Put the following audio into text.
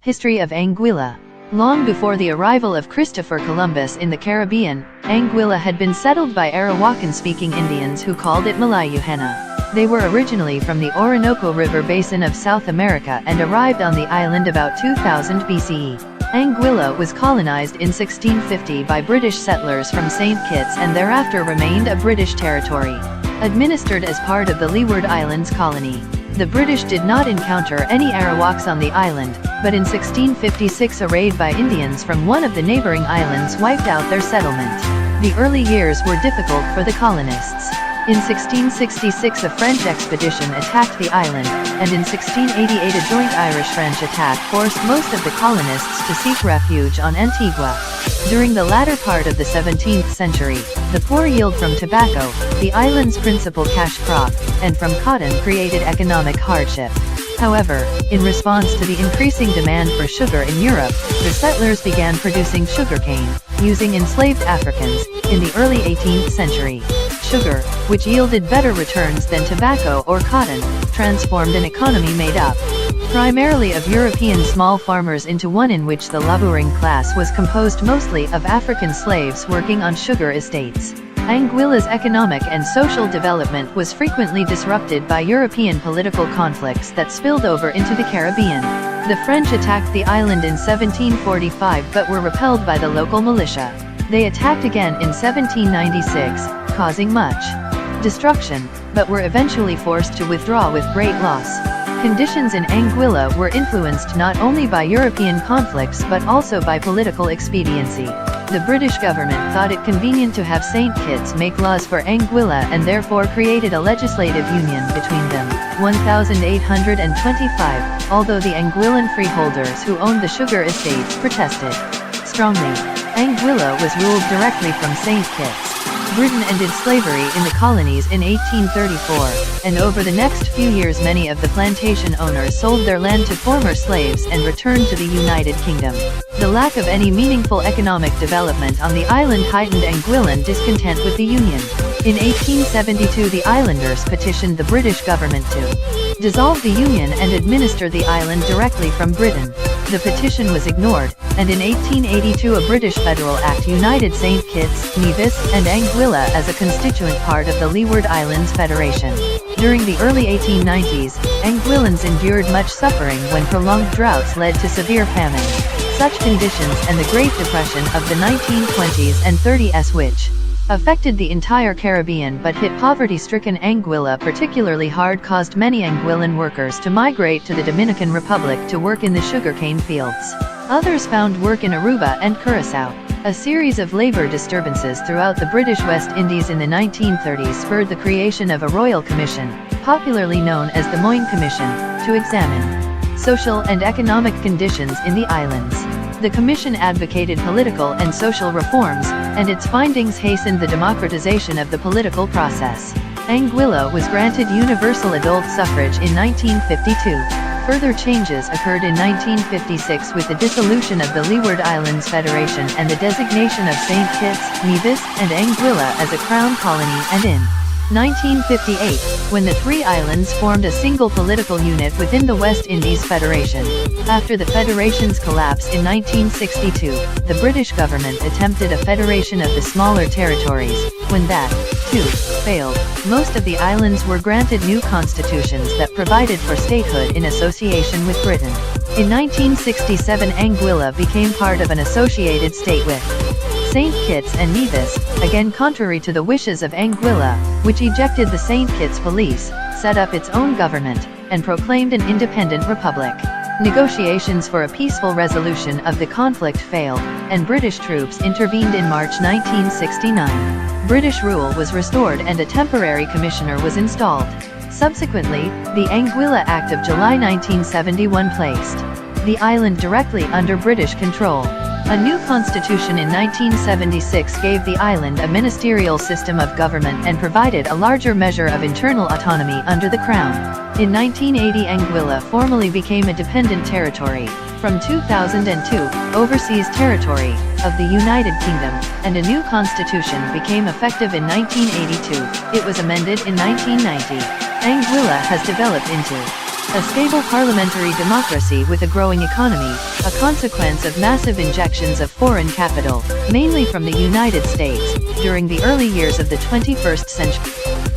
History of Anguilla. Long before the arrival of Christopher Columbus in the Caribbean, Anguilla had been settled by Arawakan-speaking Indians who called it Malayuhena. They were originally from the Orinoco River basin of South America and arrived on the island about 2000 BCE. Anguilla was colonized in 1650 by British settlers from St. Kitts and thereafter remained a British territory. Administered as part of the Leeward Islands colony. The British did not encounter any Arawaks on the island, but in 1656 a raid by Indians from one of the neighboring islands wiped out their settlement. The early years were difficult for the colonists. In 1666 a French expedition attacked the island, and in 1688 a joint Irish-French attack forced most of the colonists to seek refuge on Antigua. During the latter part of the 17th century, the poor yield from tobacco, the island's principal cash crop, and from cotton created economic hardship. However, in response to the increasing demand for sugar in Europe, the settlers began producing sugarcane, using enslaved Africans, in the early 18th century. Sugar, which yielded better returns than tobacco or cotton, transformed an economy made up primarily of European small farmers into one in which the laboring class was composed mostly of African slaves working on sugar estates. Anguilla's economic and social development was frequently disrupted by European political conflicts that spilled over into the Caribbean. The French attacked the island in 1745 but were repelled by the local militia. They attacked again in 1796, causing much destruction, but were eventually forced to withdraw with great loss. Conditions in Anguilla were influenced not only by European conflicts but also by political expediency. The British government thought it convenient to have St. Kitts make laws for Anguilla and therefore created a legislative union between them. 1825, although the Anguillan freeholders who owned the sugar estates protested strongly. Anguilla was ruled directly from St. Kitts. Britain ended slavery in the colonies in 1834, and over the next few years many of the plantation owners sold their land to former slaves and returned to the United Kingdom. The lack of any meaningful economic development on the island heightened Anguillan discontent with the Union. In 1872 the islanders petitioned the British government to dissolve the Union and administer the island directly from Britain. The petition was ignored, and in 1882 a British federal act united St. Kitts, Nevis, and Anguilla as a constituent part of the Leeward Islands Federation. During the early 1890s, Anguillans endured much suffering when prolonged droughts led to severe famine. Such conditions and the Great Depression of the 1920s and 30s which affected the entire Caribbean but hit poverty-stricken Anguilla particularly hard caused many Anguillan workers to migrate to the Dominican Republic to work in the sugarcane fields. Others found work in Aruba and Curaçao. A series of labor disturbances throughout the British West Indies in the 1930s spurred the creation of a royal commission, popularly known as the Moyne Commission, to examine social and economic conditions in the islands. The commission advocated political and social reforms, and its findings hastened the democratization of the political process. Anguilla was granted universal adult suffrage in 1952. Further changes occurred in 1956 with the dissolution of the Leeward Islands Federation and the designation of St. Kitts, Nevis, and Anguilla as a crown colony, and in 1958, when the three islands formed a single political unit within the West Indies Federation. After the federation's collapse in 1962, the British government attempted a federation of the smaller territories. When that, too, failed, most of the islands were granted new constitutions that provided for statehood in association with Britain. In 1967 Anguilla became part of an associated state with St. Kitts and Nevis, again contrary to the wishes of Anguilla, which ejected the St. Kitts police, set up its own government, and proclaimed an independent republic. Negotiations for a peaceful resolution of the conflict failed, and British troops intervened in March 1969. British rule was restored and a temporary commissioner was installed. Subsequently, the Anguilla Act of July 1971 placed the island directly under British control. A new constitution in 1976 gave the island a ministerial system of government and provided a larger measure of internal autonomy under the Crown. In 1980 Anguilla formally became a dependent territory. From 2002, overseas territory of the United Kingdom, and a new constitution became effective in 1982. It was amended in 1990. Anguilla has developed into a stable parliamentary democracy with a growing economy, a consequence of massive injections of foreign capital, mainly from the United States, during the early years of the 21st century.